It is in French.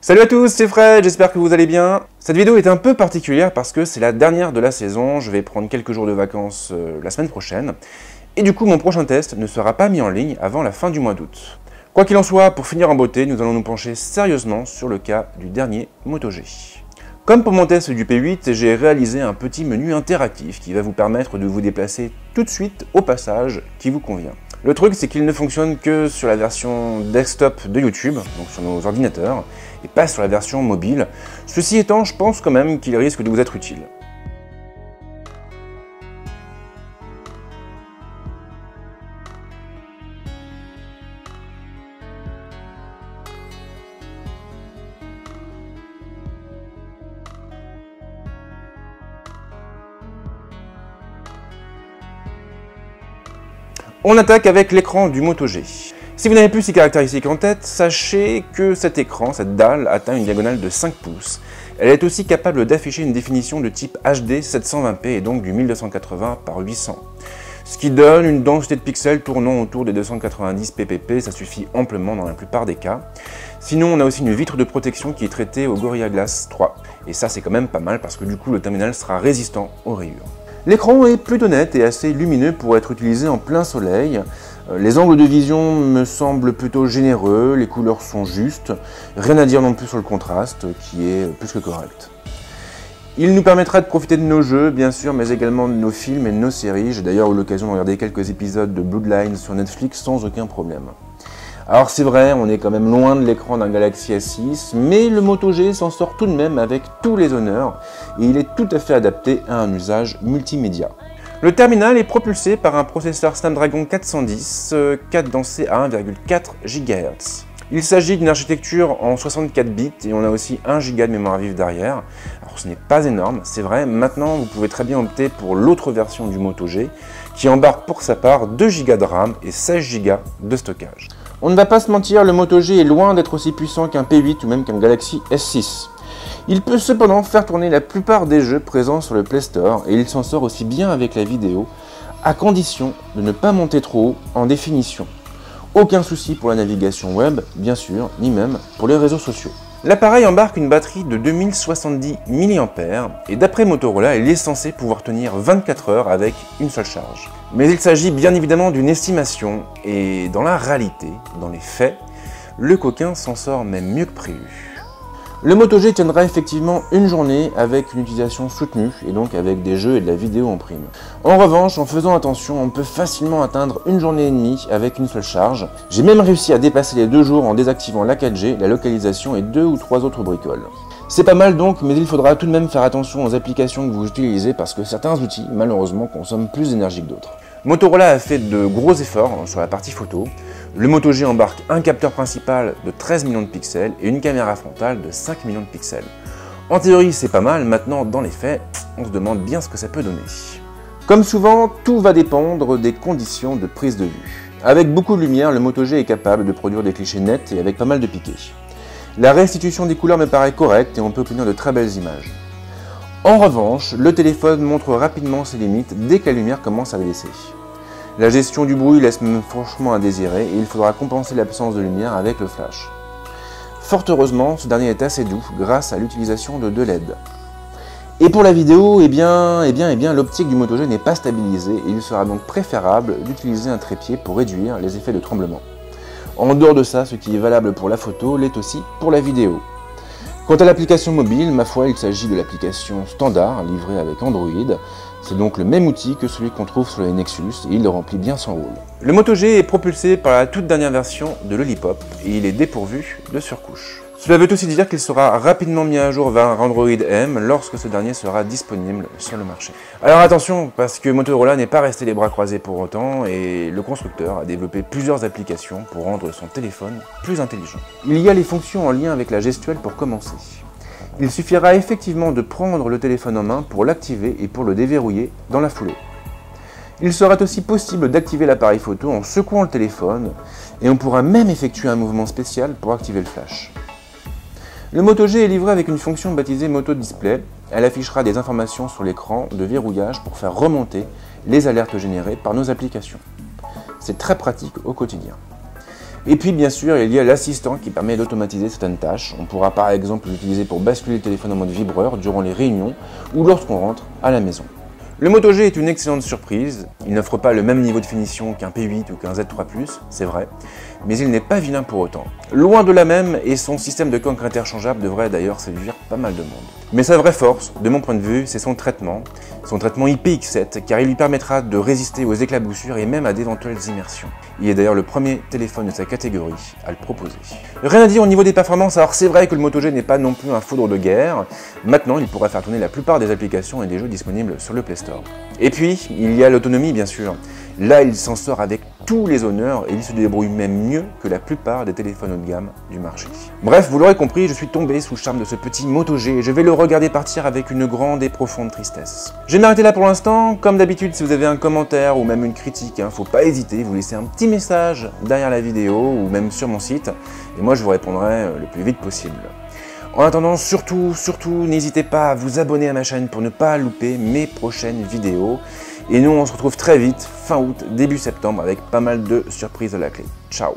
Salut à tous, c'est Fred, j'espère que vous allez bien. Cette vidéo est un peu particulière parce que c'est la dernière de la saison, je vais prendre quelques jours de vacances la semaine prochaine. Et du coup, mon prochain test ne sera pas mis en ligne avant la fin du mois d'août. Quoi qu'il en soit, pour finir en beauté, nous allons nous pencher sérieusement sur le cas du dernier Moto G. Comme pour mon test du P8, j'ai réalisé un petit menu interactif qui va vous permettre de vous déplacer tout de suite au passage qui vous convient. Le truc, c'est qu'il ne fonctionne que sur la version desktop de YouTube, donc sur nos ordinateurs, et pas sur la version mobile. Ceci étant, je pense quand même qu'il risque de vous être utile. On attaque avec l'écran du Moto G. Si vous n'avez plus ces caractéristiques en tête, sachez que cet écran, cette dalle, atteint une diagonale de 5 pouces. Elle est aussi capable d'afficher une définition de type HD 720p et donc du 1280 par 800. Ce qui donne une densité de pixels tournant autour des 290 ppp, ça suffit amplement dans la plupart des cas. Sinon, on a aussi une vitre de protection qui est traitée au Gorilla Glass 3. Et ça, c'est quand même pas mal parce que du coup, le terminal sera résistant aux rayures. L'écran est plutôt net et assez lumineux pour être utilisé en plein soleil. Les angles de vision me semblent plutôt généreux, les couleurs sont justes, rien à dire non plus sur le contraste qui est plus que correct. Il nous permettra de profiter de nos jeux, bien sûr, mais également de nos films et de nos séries. J'ai d'ailleurs eu l'occasion de regarder quelques épisodes de Bloodline sur Netflix sans aucun problème. Alors c'est vrai, on est quand même loin de l'écran d'un Galaxy S6, mais le Moto G s'en sort tout de même avec tous les honneurs, et il est tout à fait adapté à un usage multimédia. Le terminal est propulsé par un processeur Snapdragon 410, 4 densé à 1,4 GHz. Il s'agit d'une architecture en 64 bits et on a aussi 1 Go de mémoire vive derrière. Alors ce n'est pas énorme, c'est vrai, maintenant vous pouvez très bien opter pour l'autre version du Moto G, qui embarque pour sa part 2 Go de RAM et 16 Go de stockage. On ne va pas se mentir, le Moto G est loin d'être aussi puissant qu'un P8 ou même qu'un Galaxy S6. Il peut cependant faire tourner la plupart des jeux présents sur le Play Store et il s'en sort aussi bien avec la vidéo, à condition de ne pas monter trop haut en définition. Aucun souci pour la navigation web, bien sûr, ni même pour les réseaux sociaux. L'appareil embarque une batterie de 2070 mAh et d'après Motorola, il est censé pouvoir tenir 24 heures avec une seule charge. Mais il s'agit bien évidemment d'une estimation et dans la réalité, dans les faits, le coquin s'en sort même mieux que prévu. Le Moto G tiendra effectivement une journée avec une utilisation soutenue et donc avec des jeux et de la vidéo en prime. En revanche, en faisant attention, on peut facilement atteindre une journée et demie avec une seule charge. J'ai même réussi à dépasser les 2 jours en désactivant la 4G, la localisation et 2 ou 3 autres bricoles. C'est pas mal donc, mais il faudra tout de même faire attention aux applications que vous utilisez parce que certains outils, malheureusement, consomment plus d'énergie que d'autres. Motorola a fait de gros efforts sur la partie photo. Le Moto G embarque un capteur principal de 13 millions de pixels et une caméra frontale de 5 millions de pixels. En théorie, c'est pas mal, maintenant, dans les faits, on se demande bien ce que ça peut donner. Comme souvent, tout va dépendre des conditions de prise de vue. Avec beaucoup de lumière, le Moto G est capable de produire des clichés nets et avec pas mal de piqués. La restitution des couleurs me paraît correcte et on peut obtenir de très belles images. En revanche, le téléphone montre rapidement ses limites dès que la lumière commence à baisser. La gestion du bruit laisse même franchement à désirer et il faudra compenser l'absence de lumière avec le flash. Fort heureusement, ce dernier est assez doux grâce à l'utilisation de 2 LED. Et pour la vidéo, l'optique du Moto G n'est pas stabilisée et il sera donc préférable d'utiliser un trépied pour réduire les effets de tremblement. En dehors de ça, ce qui est valable pour la photo l'est aussi pour la vidéo. Quant à l'application mobile, ma foi, il s'agit de l'application standard livrée avec Android. C'est donc le même outil que celui qu'on trouve sur les Nexus et il remplit bien son rôle. Le Moto G est propulsé par la toute dernière version de Lollipop et il est dépourvu de surcouche. Cela veut aussi dire qu'il sera rapidement mis à jour vers Android M lorsque ce dernier sera disponible sur le marché. Alors attention, parce que Motorola n'est pas resté les bras croisés pour autant et le constructeur a développé plusieurs applications pour rendre son téléphone plus intelligent. Il y a les fonctions en lien avec la gestuelle pour commencer. Il suffira effectivement de prendre le téléphone en main pour l'activer et pour le déverrouiller dans la foulée. Il sera aussi possible d'activer l'appareil photo en secouant le téléphone et on pourra même effectuer un mouvement spécial pour activer le flash. Le Moto G est livré avec une fonction baptisée Moto Display. Elle affichera des informations sur l'écran de verrouillage pour faire remonter les alertes générées par nos applications. C'est très pratique au quotidien. Et puis bien sûr, il y a l'assistant qui permet d'automatiser certaines tâches. On pourra par exemple l'utiliser pour basculer le téléphone en mode vibreur durant les réunions ou lorsqu'on rentre à la maison. Le Moto G est une excellente surprise. Il n'offre pas le même niveau de finition qu'un P8 ou qu'un Z3+, c'est vrai, mais il n'est pas vilain pour autant. Loin de là même, et son système de cancre interchangeable devrait d'ailleurs séduire pas mal de monde. Mais sa vraie force, de mon point de vue, c'est son traitement IPX7, car il lui permettra de résister aux éclaboussures et même à d'éventuelles immersions. Il est d'ailleurs le premier téléphone de sa catégorie à le proposer. Rien à dire au niveau des performances, alors c'est vrai que le Moto G n'est pas non plus un foudre de guerre. Maintenant, il pourra faire tourner la plupart des applications et des jeux disponibles sur le Play Store. Et puis, il y a l'autonomie bien sûr. Là, il s'en sort avec tous les honneurs et il se débrouille même mieux que la plupart des téléphones haut de gamme du marché. Bref, vous l'aurez compris, je suis tombé sous le charme de ce petit Moto G et je vais le regarder partir avec une grande et profonde tristesse. Je vais m'arrêter là pour l'instant. Comme d'habitude, si vous avez un commentaire ou même une critique, faut pas hésiter, vous laissez un petit message derrière la vidéo ou même sur mon site et moi je vous répondrai le plus vite possible. En attendant, surtout, n'hésitez pas à vous abonner à ma chaîne pour ne pas louper mes prochaines vidéos. Et nous, on se retrouve très vite, fin août, début septembre, avec pas mal de surprises à la clé. Ciao!